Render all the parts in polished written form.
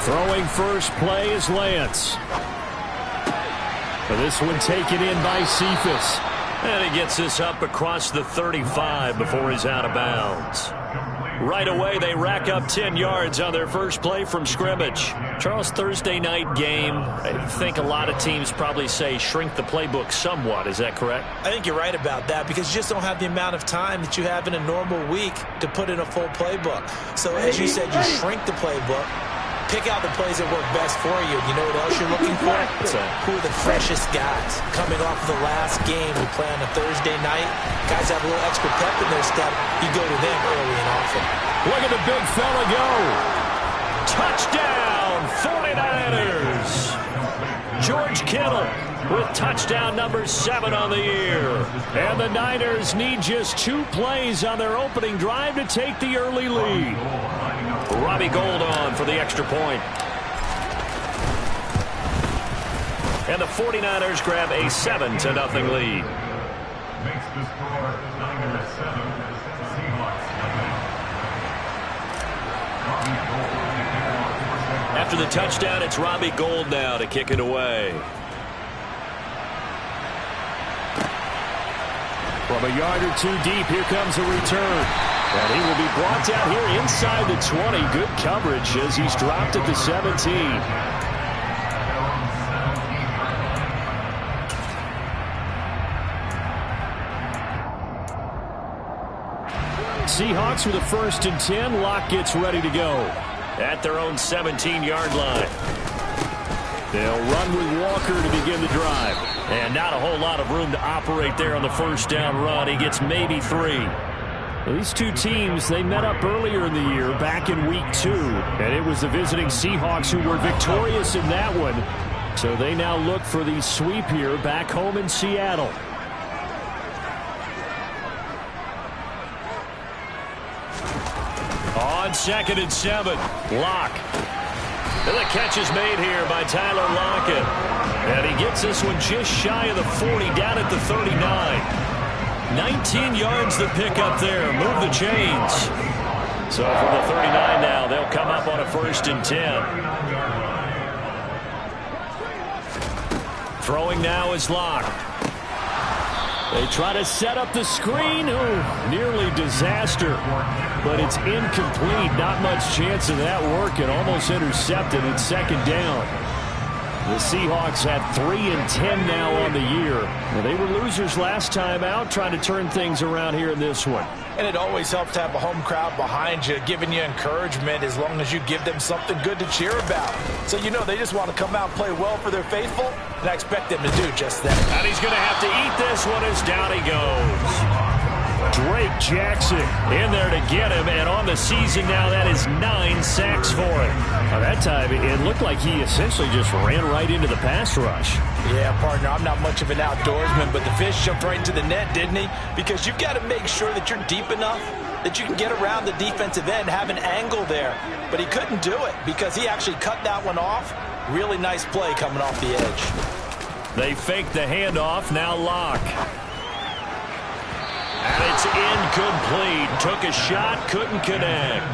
Throwing first play is Lance. This one taken in by Cephas. And he gets this up across the 35 before he's out of bounds. Right away, they rack up 10 yards on their first play from scrimmage. Charles, Thursday night game, I think a lot of teams probably say shrink the playbook somewhat. Is that correct? I think you're right about that because you just don't have the amount of time that you have in a normal week to put in a full playbook. So as you said, you shrink the playbook. Pick out the plays that work best for you. You know what else you're looking for? Who are the freshest guys coming off of the last game we play on a Thursday night? Guys have a little extra pep in their step. You go to them early and often. Look at the big fella go. Touchdown, 49ers. George Kittle with touchdown number 7 on the year. And the Niners need just 2 plays on their opening drive to take the early lead. Robbie Gould on for the extra point. And the 49ers grab a 7-0 lead. Makes the score Niners 7, Seahawks 9. After the touchdown, it's Robbie Gould now to kick it away. From a yard or 2 deep, here comes a return. And he will be brought down here inside the 20. Good coverage as he's dropped at the 17. Seahawks with a 1st and 10. Locke gets ready to go at their own 17-yard line. They'll run with Walker to begin the drive. And not a whole lot of room to operate there on the first down run. He gets maybe 3. These two teams, they met up earlier in the year, back in week 2. And it was the visiting Seahawks who were victorious in that one. So they now look for the sweep here back home in Seattle. On 2nd and 7, Locke. And the catch is made here by Tyler Lockett. And he gets this one just shy of the 40, down at the 39. 19 yards the pick up there. Move the chains. So from the 39 now, they'll come up on a 1st and 10. Throwing now is Locke. They try to set up the screen. Ooh, nearly disaster. But it's incomplete. Not much chance of that working. Almost intercepted at 2nd down. The Seahawks have 3 and 10 now on the year. Well, they were losers last time out, trying to turn things around here in this one. And it always helps to have a home crowd behind you, giving you encouragement as long as you give them something good to cheer about. So you know they just want to come out and play well for their faithful, and I expect them to do just that. And he's going to have to eat this one as down he goes. Drake Jackson in there to get him, and on the season now, that is 9 sacks for him. By that time, it looked like he essentially just ran right into the pass rush. Yeah, partner, I'm not much of an outdoorsman, but the fish jumped right into the net, didn't he? Because you've got to make sure that you're deep enough that you can get around the defensive end, have an angle there. But he couldn't do it because he actually cut that one off. Really nice play coming off the edge. They fake the handoff, now Locke. And it's incomplete. Took a shot, couldn't connect.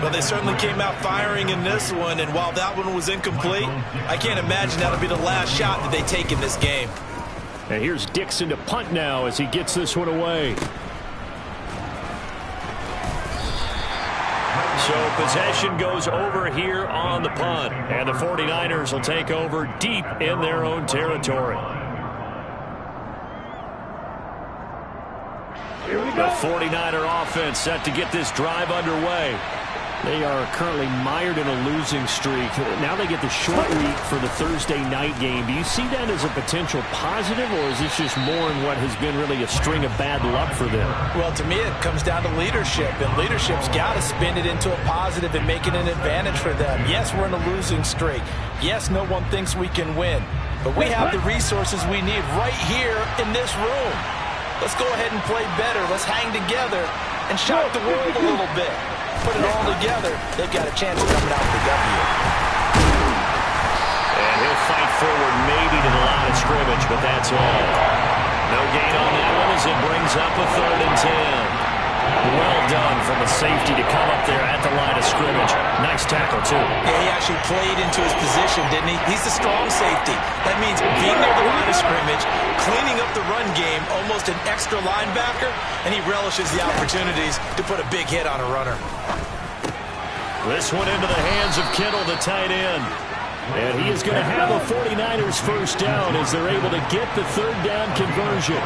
Well, they certainly came out firing in this one, and while that one was incomplete, I can't imagine that'll be the last shot that they take in this game. And here's Dixon to punt now as he gets this one away. So possession goes over here on the punt, and the 49ers will take over deep in their own territory. The 49er offense set to get this drive underway. They are currently mired in a losing streak. Now they get the short week for the Thursday night game. Do you see that as a potential positive, or is this just more in what has been really a string of bad luck for them? Well, to me, it comes down to leadership, and leadership's got to spin it into a positive and make it an advantage for them. Yes, we're in a losing streak. Yes, no one thinks we can win, but we have the resources we need right here in this room. Let's go ahead and play better. Let's hang together and shock the world a little bit. Put it all together, they've got a chance of coming out with the W. And he'll fight forward maybe to the line of scrimmage, but that's all. No gain on that one as it brings up a 3rd and 10. Well done from the safety to come up there at the line of scrimmage. Nice tackle, too. Yeah, he actually played into his position, didn't he? He's the strong safety. That means being near the line of scrimmage, cleaning up the run game, almost an extra linebacker, and he relishes the opportunities to put a big hit on a runner. This one into the hands of Kittle, the tight end. And he is going to have a 49ers first down as they're able to get the third down conversion.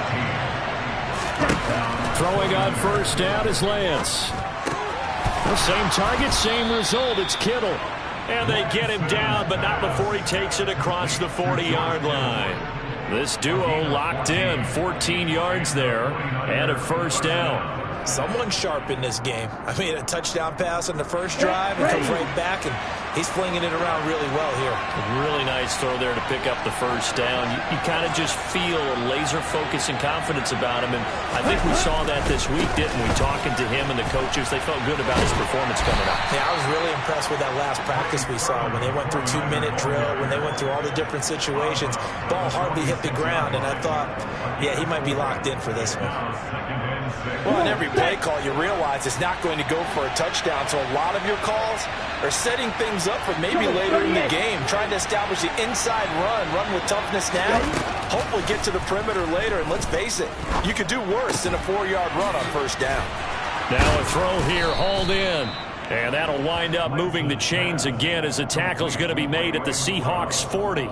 Throwing on first down is Lance. The same target, same result. It's Kittle. And they get him down, but not before he takes it across the 40-yard line. This duo locked in, 14 yards there, and a first down. Someone sharp in this game. I mean, a touchdown pass on the first drive and comes right back, and he's flinging it around really well here. A really nice throw there to pick up the first down. You kind of just feel a laser focus and confidence about him, and I think we saw that this week, didn't we? Talking to him and the coaches, they felt good about his performance coming up. Yeah, I was really impressed with that last practice we saw when they went through 2-minute drill, when they went through all the different situations. Ball hardly hit the ground, and I thought, yeah, he might be locked in for this one. Well, in every play call, you realize it's not going to go for a touchdown, so a lot of your calls are setting things up for maybe later in the game, trying to establish the inside run with toughness now, hopefully get to the perimeter later, and let's face it, you could do worse than a 4-yard run on first down. Now a throw here, hauled in. And that'll wind up moving the chains again as the tackle's going to be made at the Seahawks 40.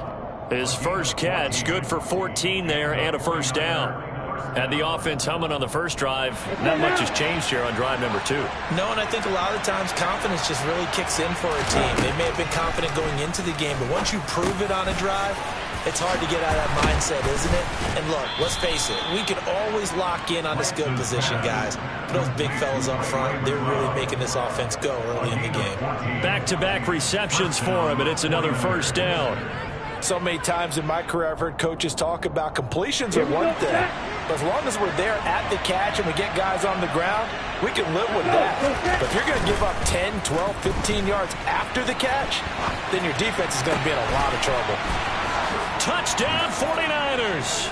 His first catch, good for 14 there and a first down. Had the offense humming on the first drive. Not much has changed here on drive number 2. No, and I think a lot of times confidence just really kicks in for a team. They may have been confident going into the game, but once you prove it on a drive, it's hard to get out of that mindset, isn't it? And look, let's face it, we can always lock in on the skill position, guys. Those big fellas up front, they're really making this offense go early in the game. Back-to-back receptions for him, and it's another first down. So many times in my career, I've heard coaches talk about completions are one thing. But as long as we're there at the catch and we get guys on the ground, we can live with that. But if you're going to give up 10, 12, 15 yards after the catch, then your defense is going to be in a lot of trouble. Touchdown 49ers.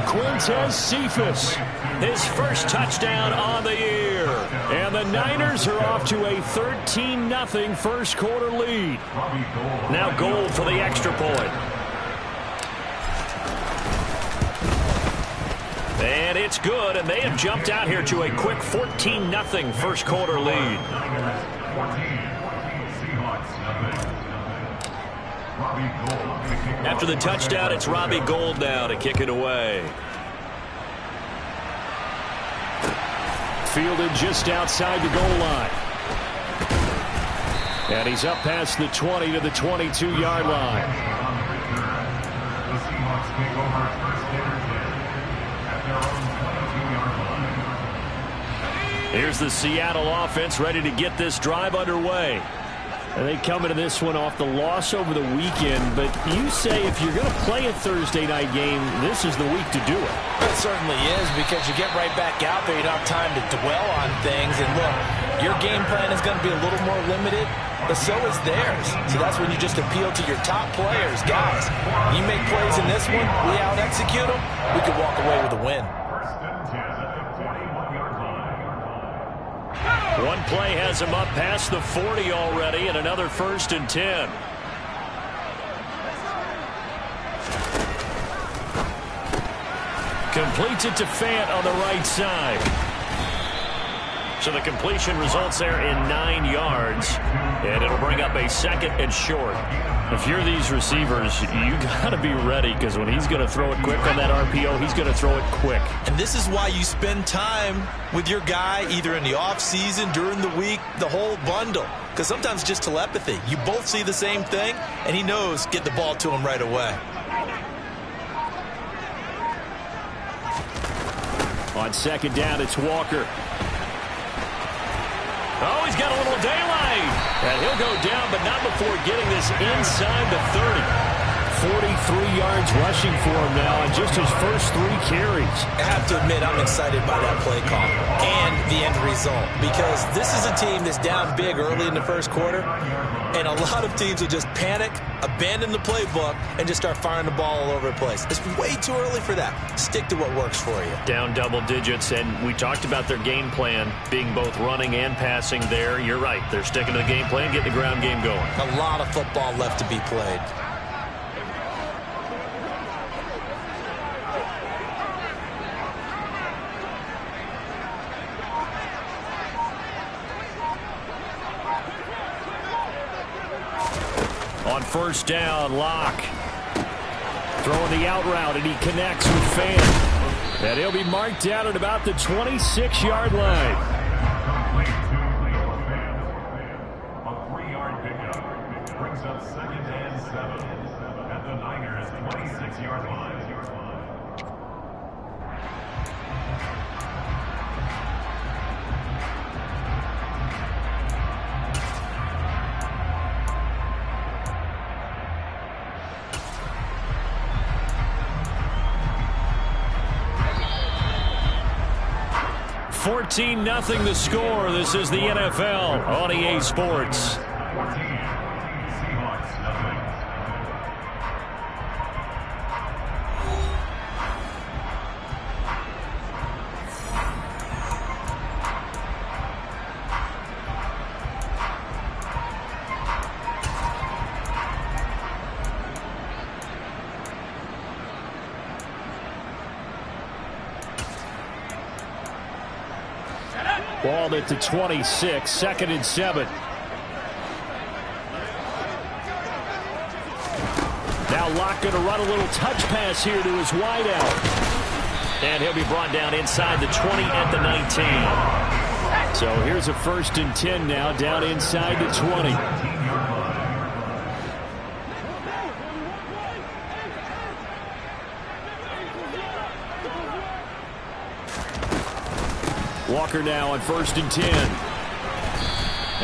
Quintez Cephus, his first touchdown on the year. And the Niners are off to a 13-0 first quarter lead. Now Gold for the extra point. And it's good, and they have jumped out here to a quick 14-0 first quarter lead. After the touchdown, it's Robbie Gould now to kick it away. Fielded just outside the goal line. And he's up past the 20 to the 22-yard line. Here's the Seattle offense ready to get this drive underway. And they come into this one off the loss over the weekend, but you say if you're going to play a Thursday night game, this is the week to do it. It certainly is, because you get right back out there. You don't have time to dwell on things. And look, your game plan is going to be a little more limited, but so is theirs. So that's when you just appeal to your top players. Guys, you make plays in this one, we out-execute them, we could walk away with a win. One play has him up past the 40 already, and another 1st and 10. Completes it to Fant on the right side. So the completion results there in 9 yards, and it'll bring up a 2nd and short. If you're these receivers, you got to be ready, because when he's going to throw it quick on that RPO, he's going to throw it quick. And this is why you spend time with your guy either in the offseason, during the week, the whole bundle. Because sometimes it's just telepathy. You both see the same thing, and he knows get the ball to him right away. On 2nd down, it's Walker. Oh, he's got a little daylight. And he'll go down, but not before getting this inside the 30. 43 yards rushing for him now on just his first 3 carries. I have to admit, I'm excited by that play call and the end result, because this is a team that's down big early in the first quarter, and a lot of teams will just panic, abandon the playbook, and just start firing the ball all over the place. It's way too early for that. Stick to what works for you. Down double digits, and we talked about their game plan being both running and passing there. You're right. They're sticking to the game plan, getting the ground game going. A lot of football left to be played. On first down, Locke throwing the out route, and he connects with Fant. And he'll be marked down at about the 26-yard line. A 3-yard pickup brings up 2nd and 7 at the Niners' 26-yard line. Fourteen 0 the score. This is the NFL on EA Sports. 14, Seahawks nothing. Ball at the 26, 2nd and 7. Now Locke going to run a little touch pass here to his wideout. And he'll be brought down inside the 20 at the 19. So here's a 1st and 10 now, down inside the 20. Walker now on 1st and 10.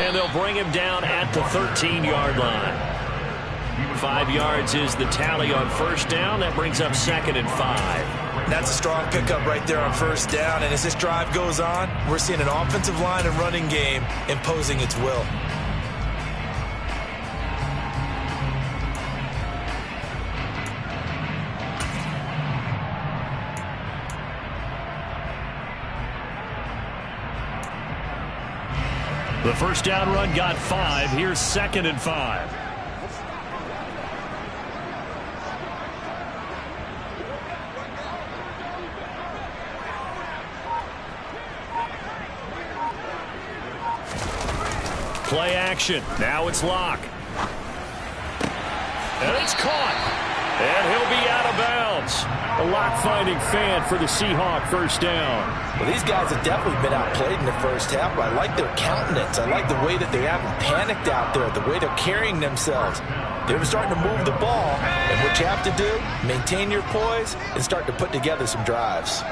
And they'll bring him down at the 13-yard line. 5 yards is the tally on first down. That brings up 2nd and 5. That's a strong pickup right there on first down. And as this drive goes on, we're seeing an offensive line and running game imposing its will. The first down run got 5. Here's 2nd and 5. Play action. Now it's Locke. And it's caught. And he'll be out of bounds. A Locke finding Fant for the Seahawk first down. Well, these guys have definitely been outplayed in the first half, but I like their countenance. I like the way that they haven't panicked out there, the way they're carrying themselves. They're starting to move the ball, and what you have to do, maintain your poise and start to put together some drives.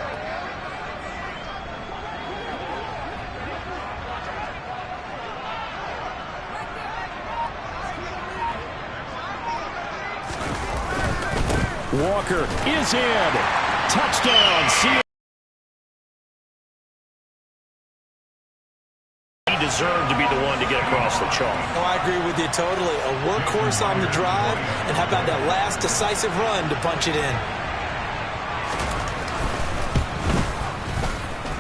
Walker is in. Touchdown. He deserved to be the one to get across the chalk. Oh, I agree with you totally. A workhorse on the drive, and how about that last decisive run to punch it in?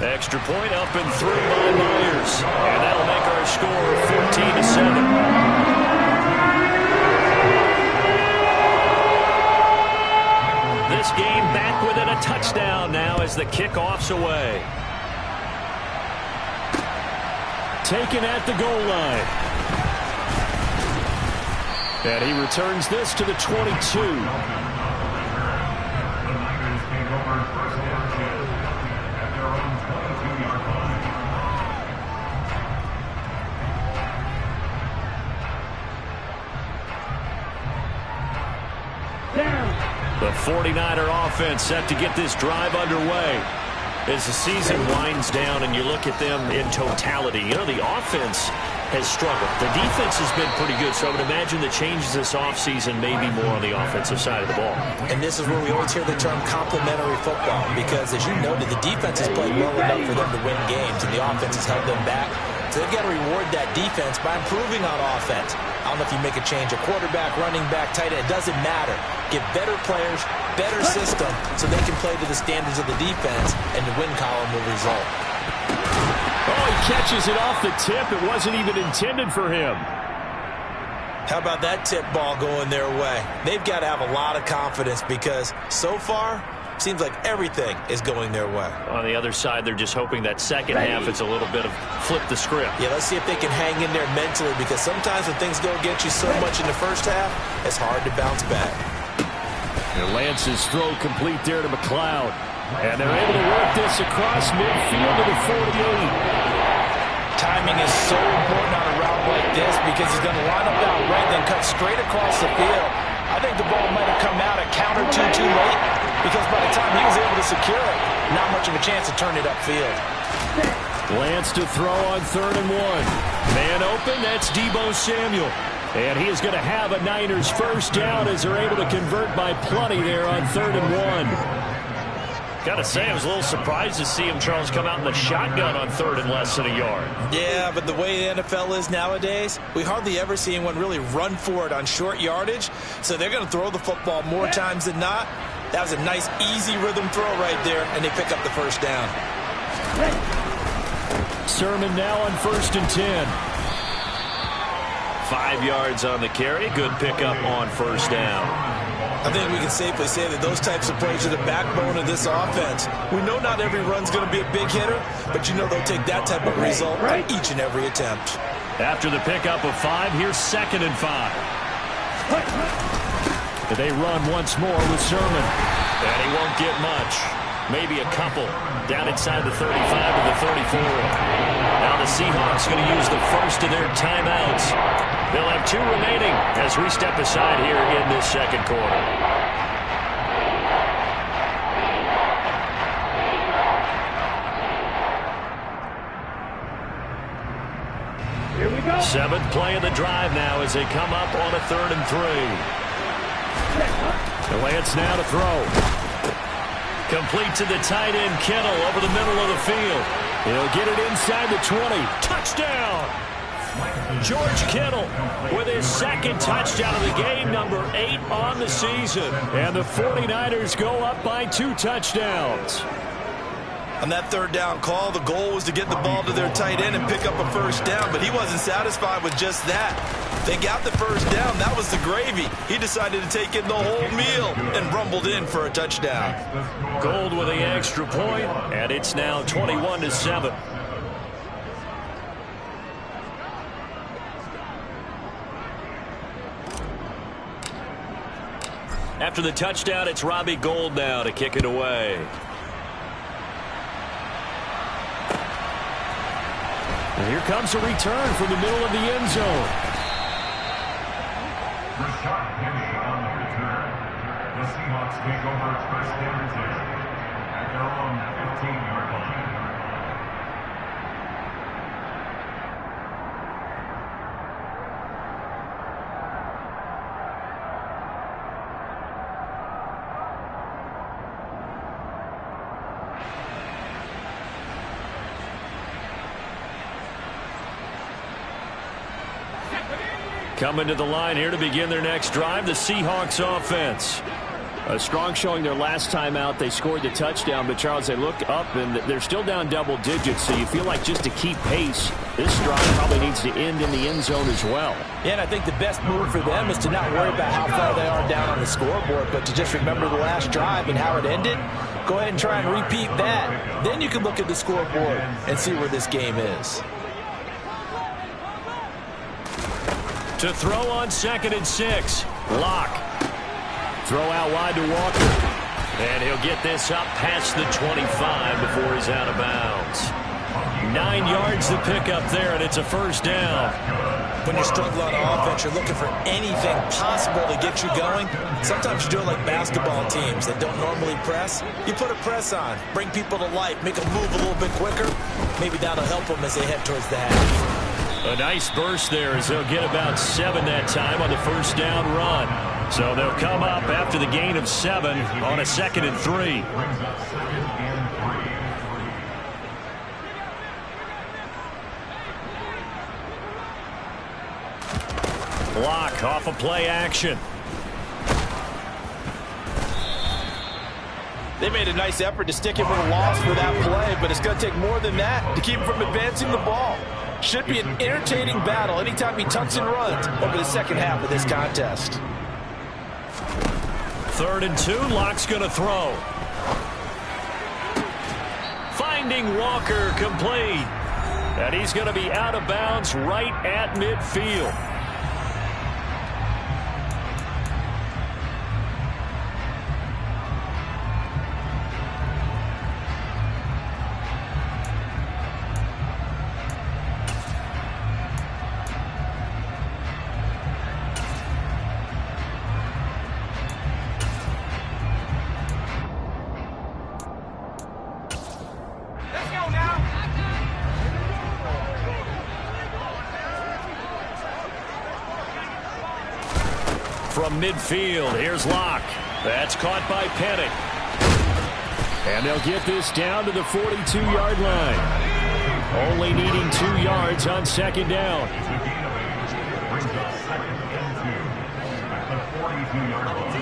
Extra point up and through by Myers. And that'll make our score 14-7. This game back within a touchdown now as the kickoff's away. Taken at the goal line. And he returns this to the 22. The 49er offense set to get this drive underway. As the season winds down and you look at them in totality, you know, the offense has struggled. The defense has been pretty good, so I would imagine the changes this offseason may be more on the offensive side of the ball. And this is where we always hear the term complementary football, because as you noted, the defense has played well enough for them to win games, and the offense has held them back. So they've got to reward that defense by improving on offense. I don't know if you make a change, a quarterback, running back, tight end, it doesn't matter. Get better players, better system, so they can play to the standards of the defense, and the win column will result. Oh, he catches it off the tip. It wasn't even intended for him. How about that tip ball going their way? They've got to have a lot of confidence because so far, seems like everything is going their way. On the other side, they're just hoping that second half is a little bit of flip the script. Yeah, let's see if they can hang in there mentally, because sometimes when things go against you so much in the first half, it's hard to bounce back. And Lance's throw complete there to McLeod. And they're able to work this across midfield to the 48. Timing is so important on a route like this because he's going to line up out right, then cut straight across the field. I think the ball might have come out a count or two too late, because by the time he was able to secure it, not much of a chance to turn it upfield. Lance to throw on 3rd and 1. Man open, that's Deebo Samuel. And he is going to have a Niners first down as they're able to convert by plenty there on 3rd and 1. Got to say, I was a little surprised to see him, Charles, come out in the shotgun on 3rd and less than a yard. Yeah, but the way the NFL is nowadays, we hardly ever see anyone really run for it on short yardage. So they're going to throw the football more times than not. That was a nice, easy rhythm throw right there, and they pick up the first down. Sermon now on 1st and 10. 5 yards on the carry. Good pickup on 1st down. I think we can safely say that those types of plays are the backbone of this offense. We know not every run's going to be a big hitter, but you know they'll take that type of result on each and every attempt. After the pickup of 5, here's 2nd and 5. They run once more with Sermon. And he won't get much. Maybe a couple. Down inside the 35 to the 34. Now the Seahawks going to use the first of their timeouts. They'll have 2 remaining as we step aside here in this second quarter. Here we go. 7th play of the drive now as they come up on a 3rd and 3. Lance now to throw. Complete to the tight end, Kittle, over the middle of the field. He'll get it inside the 20. Touchdown! George Kittle with his 2nd touchdown of the game, number 8 on the season. And the 49ers go up by 2 touchdowns. On that 3rd down call, the goal was to get the ball to their tight end and pick up a first down, but he wasn't satisfied with just that. They got the first down. That was the gravy. He decided to take in the whole meal and rumbled in for a touchdown. Gold with the extra point, and it's now 21-7. After the touchdown, it's Robbie Gould now to kick it away. And here comes a return from the middle of the end zone. Rashad Penny on the return. The Seahawks take over first down position at their own 15-yard line. Coming to the line here to begin their next drive, the Seahawks offense. A strong showing their last time out. They scored the touchdown, but Charles, they look up and they're still down double digits, so you feel like just to keep pace, this drive probably needs to end in the end zone as well. Yeah, and I think the best move for them is to not worry about how far they are down on the scoreboard, but to just remember the last drive and how it ended. Go ahead and try and repeat that. Then you can look at the scoreboard and see where this game is. To throw on 2nd and 6. Lock. Throw out wide to Walker. And he'll get this up past the 25 before he's out of bounds. 9 yards to pick up there, and it's a first down. When you're struggling on offense, you're looking for anything possible to get you going. Sometimes you do it like basketball teams that don't normally press. You put a press on, bring people to life, make them move a little bit quicker. Maybe that'll help them as they head towards the half. A nice burst there as they'll get about 7 that time on the first down run. So they'll come up after the gain of 7 on a 2nd and 3. Brings up 2nd and 3. Block off a play action. They made a nice effort to stick him with a loss for that play, but it's going to take more than that to keep him from advancing the ball. Should be an entertaining battle anytime he tucks and runs over the second half of this contest. 3rd and 2, Lock's going to throw. Finding Walker complete. And he's going to be out of bounds right at midfield. From midfield, here's Locke. That's caught by Penny. And they'll get this down to the 42-yard line. Only needing 2 yards on 2nd down. Brings up 2nd and 2 at the 42-yard line.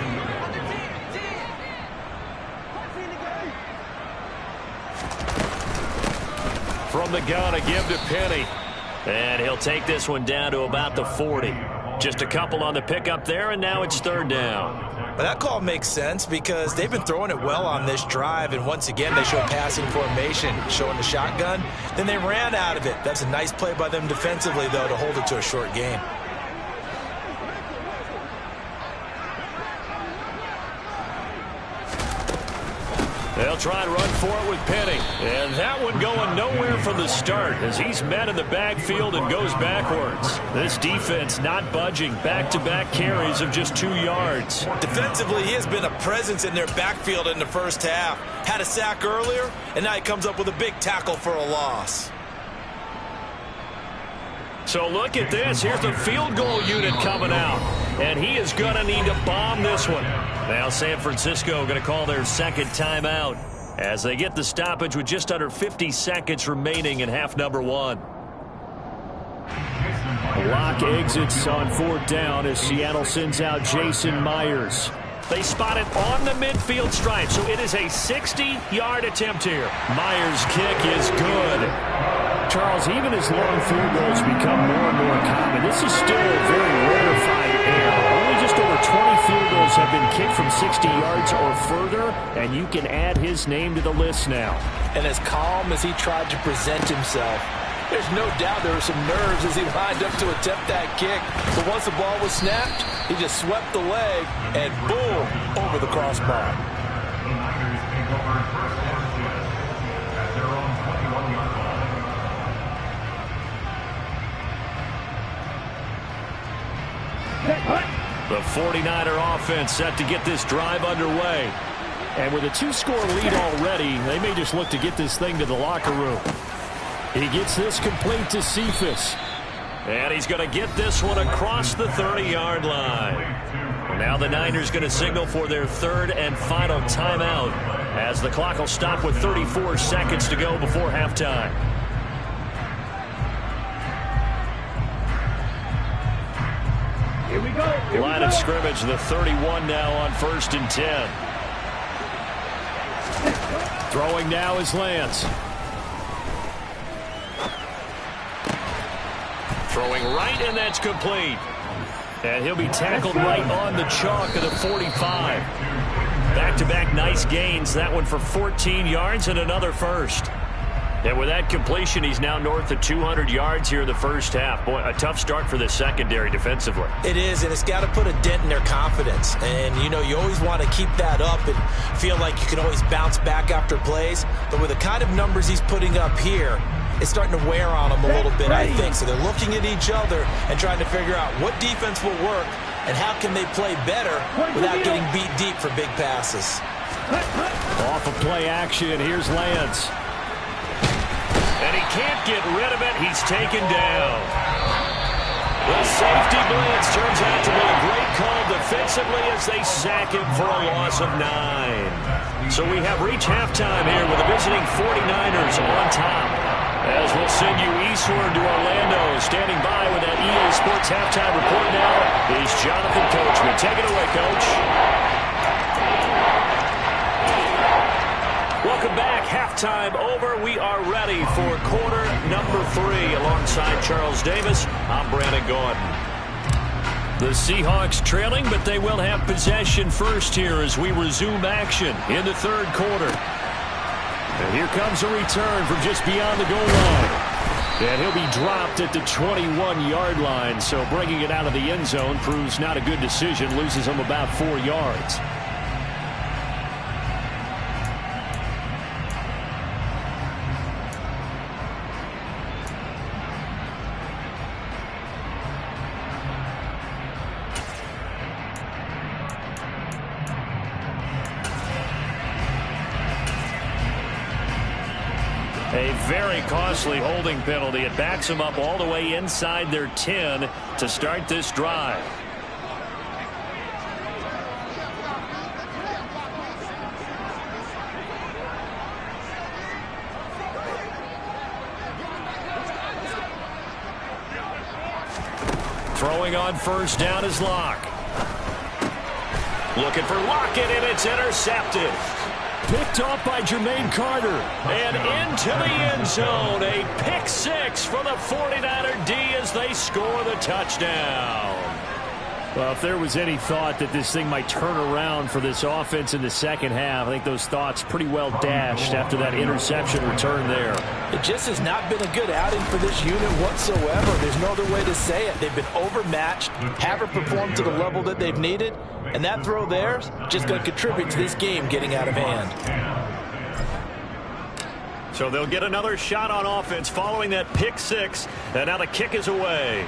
From the gun, a give to Penny. And he'll take this one down to about the 40. Just a couple on the pickup there, and now it's 3rd down. But that call makes sense because they've been throwing it well on this drive, and once again they show passing formation, showing the shotgun. Then they ran out of it. That's a nice play by them defensively, though, to hold it to a short gain. They'll try and run for it with Penny. And that one going nowhere from the start as he's met in the backfield and goes backwards. This defense not budging. Back-to-back carries of just 2 yards. Defensively, he has been a presence in their backfield in the first half. Had a sack earlier, and now he comes up with a big tackle for a loss. So look at this. Here's the field goal unit coming out. And he is going to need to bomb this one. Now San Francisco going to call their 2nd timeout as they get the stoppage with just under 50 seconds remaining in half number 1. Locke exits on 4th down as Seattle sends out Jason Myers. They spot it on the midfield stripe, so it is a 60-yard attempt here. Myers' kick is good. Charles, even as long field goals become more and more common, this is still a very rarefied air. Only just over 20 field goals have been kicked from 60 yards or further, and you can add his name to the list now. And as calm as he tried to present himself, there's no doubt there were some nerves as he lined up to attempt that kick. But once the ball was snapped, he just swept the leg and boom, over the crossbar. The Niners take over 1st and 10 at their own 21-yard line. The 49er offense set to get this drive underway. And with a 2-score lead already, they may just look to get this thing to the locker room. He gets this complete to Cephas. And he's going to get this one across the 30-yard line. Now the Niners going to signal for their 3rd and final timeout as the clock will stop with 34 seconds to go before halftime. Here we go. Line of scrimmage, the 31 now on 1st and 10. Throwing now is Lance. Throwing right, and that's complete. And he'll be tackled right on the chalk of the 45. Back-to-back nice gains. That one for 14 yards and another first. And with that completion, he's now north of 200 yards here in the first half. Boy, a tough start for the secondary defensively. It is, and it's got to put a dent in their confidence. And, you know, you always want to keep that up and feel like you can always bounce back after plays. But with the kind of numbers he's putting up here, it's starting to wear on them a little bit, I think. So they're looking at each other and trying to figure out what defense will work and how can they play better without getting beat deep for big passes. Off of play action, here's Lance. And he can't get rid of it. He's taken down. The safety blitz turns out to be a great call defensively as they sack him for a loss of 9. So we have reached halftime here with the visiting 49ers on top. As we'll send you eastward to Orlando. Standing by with that EA Sports halftime report now is Jonathan Coachman. Take it away, Coach. Welcome back. Halftime over. We are ready for quarter number 3. Alongside Charles Davis, I'm Brandon Gordon. The Seahawks trailing, but they will have possession first here as we resume action in the third quarter. And here comes a return from just beyond the goal line. And he'll be dropped at the 21-yard line. So bringing it out of the end zone proves not a good decision. Loses him about 4 yards. A very costly holding penalty. It backs them up all the way inside their 10 to start this drive. Throwing on first down is Locke. Looking for Lockett, and it's intercepted. Picked off by Jermaine Carter. And into the end zone. A pick 6 for the 49er D as they score the touchdown. Well, if there was any thought that this thing might turn around for this offense in the second half, I think those thoughts pretty well dashed after that interception return there. It just has not been a good outing for this unit whatsoever. There's no other way to say it. They've been overmatched, haven't performed to the level that they've needed, and that throw there is just going to contribute to this game getting out of hand. So they'll get another shot on offense following that pick 6, and now the kick is away.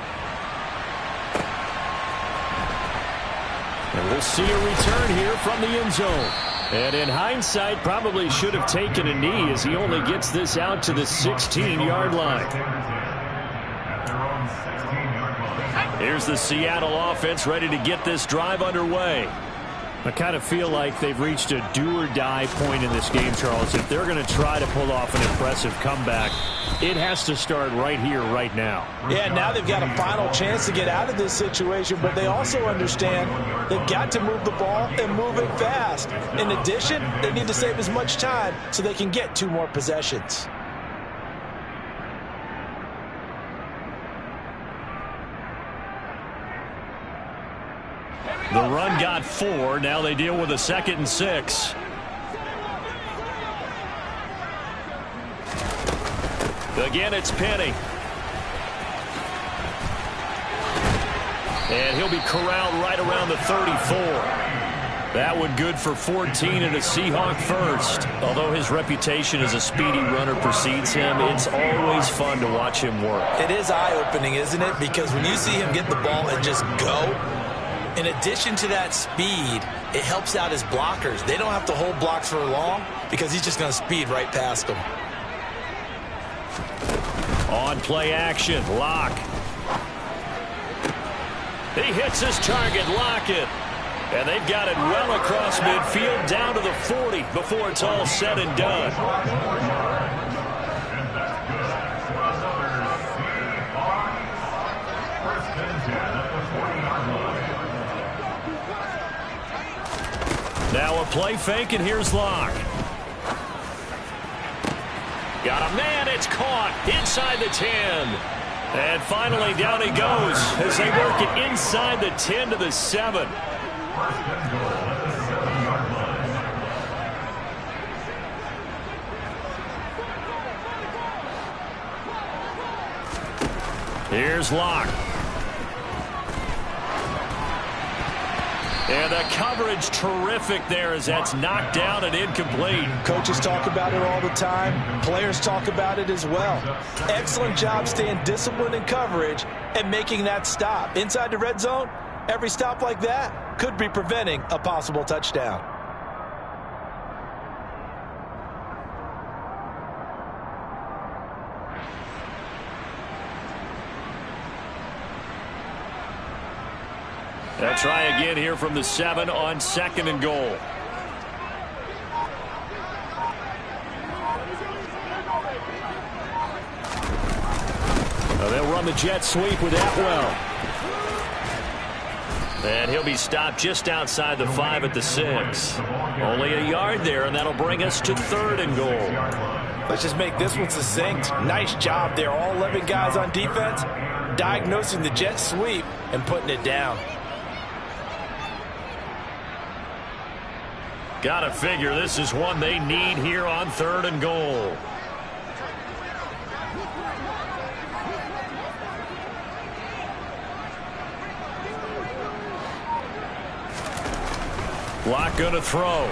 And we'll see a return here from the end zone. And in hindsight, probably should have taken a knee as he only gets this out to the 16-yard line. Here's the Seattle offense ready to get this drive underway. I kind of feel like they've reached a do-or-die point in this game, Charles. If they're going to try to pull off an impressive comeback, it has to start right here, right now. Yeah, now they've got a final chance to get out of this situation, but they also understand they've got to move the ball and move it fast. In addition, they need to save as much time so they can get 2 more possessions. The run got 4. Now they deal with a 2nd and 6. Again, it's Penny. And he'll be corralled right around the 34. That one good for 14 and a Seahawk first. Although his reputation as a speedy runner precedes him, it's always fun to watch him work. It is eye-opening, isn't it? Because when you see him get the ball and just go, in addition to that speed, it helps out his blockers. They don't have to hold blocks for long because he's just going to speed right past them. On play action, Locke. He hits his target, Lockett. And they've got it well across midfield down to the 40 before it's all said and done. Now a play fake, and here's Locke. Got a man, it's caught inside the 10. And finally down he goes as they work it inside the 10 to the 7. Here's Locke. And the coverage terrific there as that's knocked down and incomplete. Coaches talk about it all the time. Players talk about it as well. Excellent job staying disciplined in coverage and making that stop. Inside the red zone, every stop like that could be preventing a possible touchdown. They'll try again here from the 7 on 2nd and goal. They'll run the jet sweep with Atwell. And he'll be stopped just outside the 5 at the 6. Only a yard there, and that'll bring us to 3rd and goal. Let's just make this one succinct. Nice job there. All 11 guys on defense diagnosing the jet sweep and putting it down. Gotta figure this is one they need here on 3rd and goal. Locke gonna throw.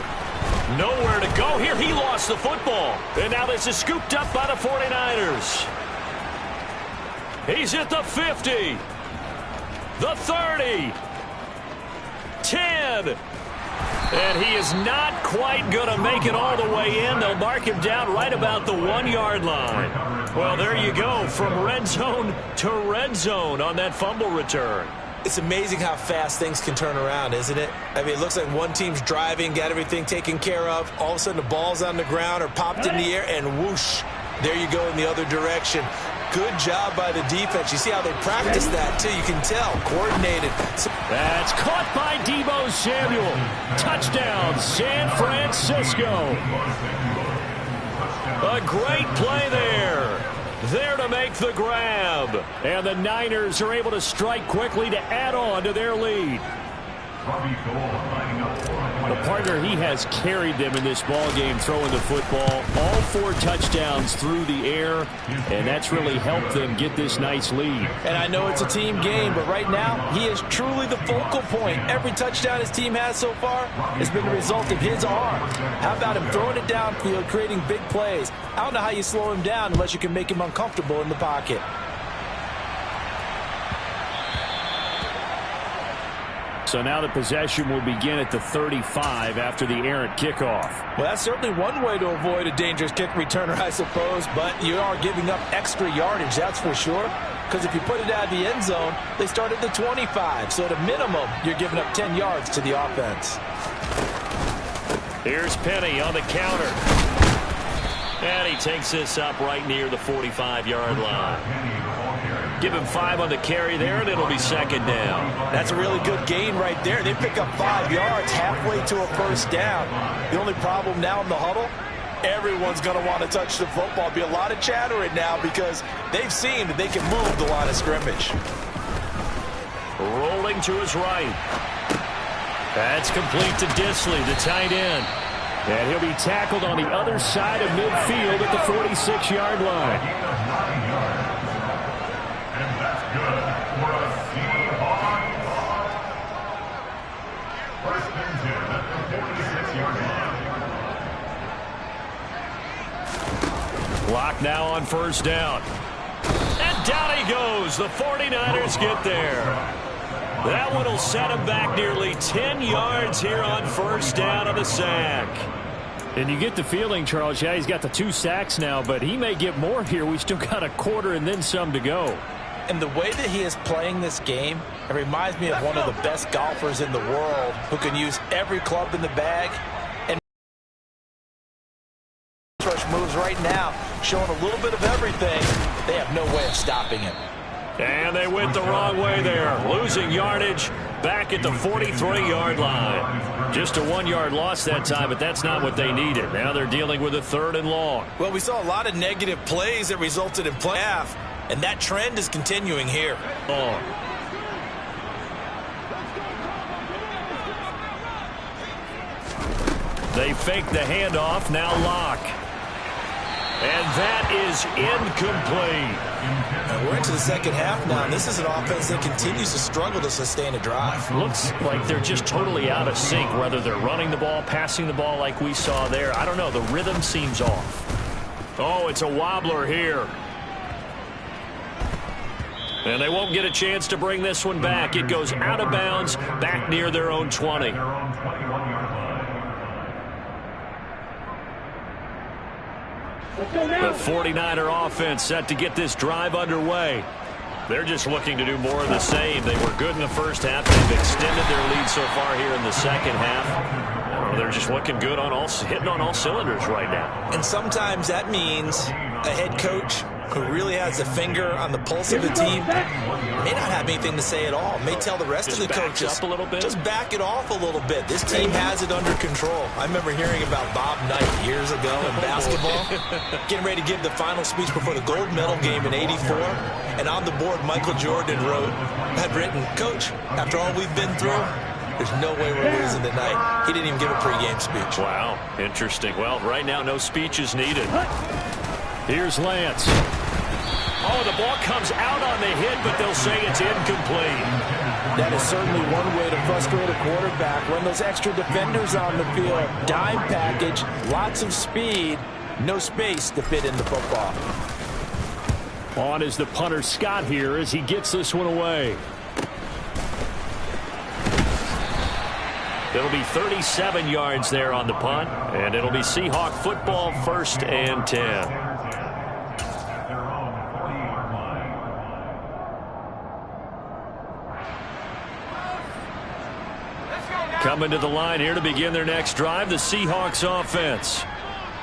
Nowhere to go here. He lost the football. And now this is scooped up by the 49ers. He's at the 50. The 30. 10. And he is not quite going to make it all the way in. They'll mark him down right about the 1-yard line. Well, there you go. From red zone to red zone on that fumble return. It's amazing how fast things can turn around, isn't it? I mean, it looks like one team's driving, got everything taken care of. All of a sudden, the ball's on the ground or popped in the air, and whoosh, there you go in the other direction. Good job by the defense. You see how they practice that, too. You can tell. Coordinated. That's caught by Deebo Samuel. Touchdown, San Francisco. A great play there. There to make the grab. And the Niners are able to strike quickly to add on to their lead. The partner, he has carried them in this ball game throwing the football. All 4 touchdowns through the air, and that's really helped them get this nice lead. And I know it's a team game, but right now he is truly the focal point. Every touchdown his team has so far has been the result of his arm. How about him throwing it downfield, creating big plays? I don't know how you slow him down unless you can make him uncomfortable in the pocket. So now the possession will begin at the 35 after the errant kickoff. Well, that's certainly one way to avoid a dangerous kick returner, I suppose, but you are giving up extra yardage, that's for sure. Because if you put it out of the end zone, they start at the 25. So at a minimum, you're giving up 10 yards to the offense. Here's Penny on the counter. And he takes this up right near the 45-yard line. Give him 5 on the carry there, and it'll be 2nd down. That's a really good gain right there. They pick up 5 yards halfway to a first down. The only problem now in the huddle, everyone's going to want to touch the football. Be a lot of chattering now because they've seen that they can move the line of scrimmage. Rolling to his right. That's complete to Disley, the tight end. And he'll be tackled on the other side of midfield at the 46-yard line. Locke now on first down. And down he goes. The 49ers get there. That one will set him back nearly 10 yards here on first down on the sack. And you get the feeling, Charles, yeah, he's got the 2 sacks now, but he may get more here. We still got a quarter and then some to go. And the way that he is playing this game, it reminds me of one of the best golfers in the world who can use every club in the bag. And rush moves right now, showing a little bit of everything. They have no way of stopping him. And they went the wrong way there, losing yardage back at the 43-yard line. Just a 1-yard loss that time, but that's not what they needed. Now they're dealing with a 3rd and long. Well, we saw a lot of negative plays that resulted in play half, and that trend is continuing here. They fake the handoff, now Locke. And that is incomplete. And we're into the second half now, and this is an offense that continues to struggle to sustain a drive. Looks like they're just totally out of sync, whether they're running the ball, passing the ball like we saw there. I don't know. The rhythm seems off. Oh, it's a wobbler here. And they won't get a chance to bring this one back. It goes out of bounds back near their own 20. The 49er offense set to get this drive underway. They're just looking to do more of the same. They were good in the first half. They've extended their lead so far here in the second half. They're just looking good on hitting on all cylinders right now. And sometimes that means a head coach who really has a finger on the pulse of the team may not have anything to say at all. May tell the rest of the coaches, up a little bit. Just back it off a little bit. This team has it under control. I remember hearing about Bob Knight years ago in basketball, getting ready to give the final speech before the gold medal game in '84. And on the board, Michael Jordan had written, "Coach, after all we've been through, there's no way we're losing tonight." He didn't even give a pregame speech. Wow, interesting. Well, right now, no speech is needed. Here's Lance. Oh, the ball comes out on the hit, but they'll say it's incomplete. That is certainly one way to frustrate a quarterback. Run those extra defenders on the field. Dime package, lots of speed, no space to fit in the football. On is the punter Scott here as he gets this one away. It'll be 37 yards there on the punt, and it'll be Seahawk football, 1st and 10. Coming to the line here to begin their next drive, the Seahawks offense.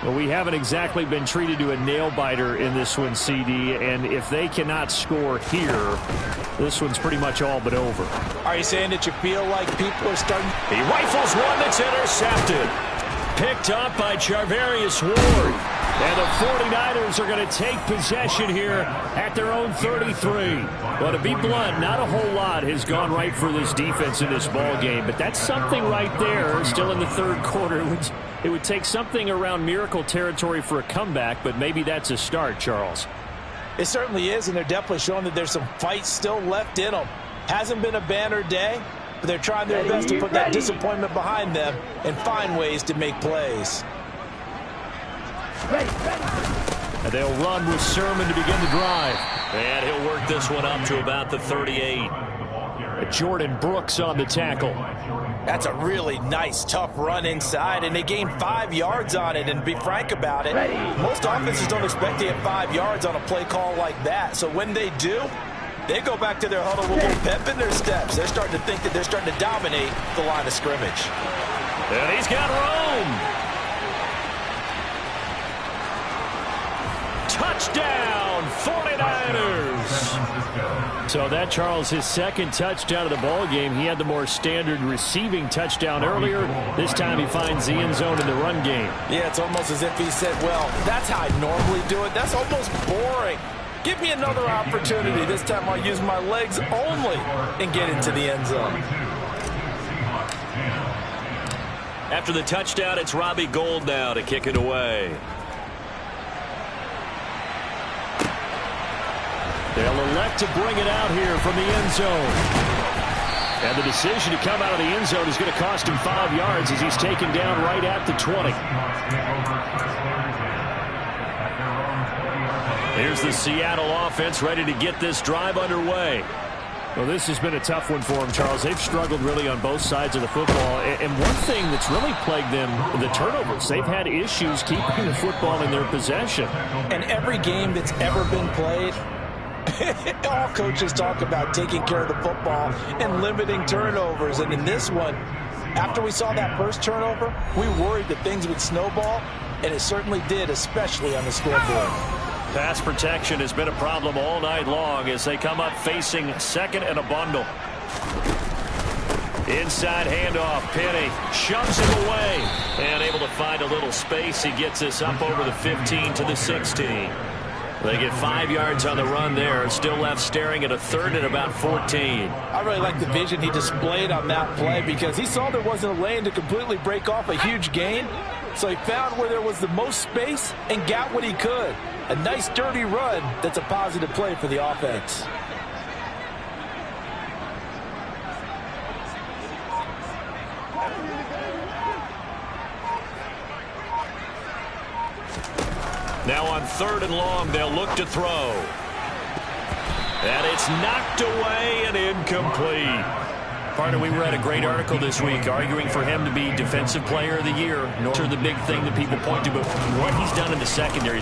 Well, we haven't exactly been treated to a nail-biter in this one, CD, and if they cannot score here, this one's pretty much all but over. Are you saying that you feel like people are starting? He rifles one that's intercepted. Picked up by Charvarius Ward. And the 49ers are going to take possession here at their own 33. Well, to be blunt, not a whole lot has gone right for this defense in this ball game, but that's something right there. Still in the third quarter. It would take something around miracle territory for a comeback, but maybe that's a start, Charles. It certainly is, and they're definitely showing that there's some fight still left in them. Hasn't been a banner day, but they're trying their best to put that disappointment behind them and find ways to make plays. And they'll run with Sermon to begin the drive. And he'll work this one up to about the 38. Jordan Brooks on the tackle. That's a really nice, tough run inside, and they gained 5 yards on it. And to be frank about it, most offenses don't expect to get 5 yards on a play call like that. So when they do, they go back to their huddle with a little pep in their steps. They're starting to think that they're starting to dominate the line of scrimmage. And he's got room. Touchdown, 49ers. So that, Charles, his second touchdown of the ball game. He had the more standard receiving touchdown earlier. This time he finds the end zone in the run game. Yeah, it's almost as if he said, well, that's how I normally do it. That's almost boring. Give me another opportunity. This time I'll use my legs only and get into the end zone. After the touchdown, it's Robbie Gould now to kick it away. They'll elect to bring it out here from the end zone. And the decision to come out of the end zone is going to cost him 5 yards as he's taken down right at the 20. Here's the Seattle offense ready to get this drive underway. Well, this has been a tough one for them, Charles. They've struggled really on both sides of the football. And one thing that's really plagued them, the turnovers. They've had issues keeping the football in their possession. And every game that's ever been played, all coaches talk about taking care of the football and limiting turnovers. And in this one, after we saw that first turnover, we worried that things would snowball, and it certainly did, especially on the scoreboard. Pass protection has been a problem all night long as they come up facing second and a bundle. Inside handoff, Penny shoves him away and able to find a little space. He gets this up over the 15 to the 16. They get 5 yards on the run there. Still left staring at a third and about 14. I really like the vision he displayed on that play because he saw there wasn't a lane to completely break off a huge gain. So he found where there was the most space and got what he could. A nice dirty run that's a positive play for the offense. Now on 3rd and long, they'll look to throw. And it's knocked away and incomplete. Partner, we read a great article this week arguing for him to be Defensive Player of the Year. Nor the big thing that people point to, but what he's done in the secondary.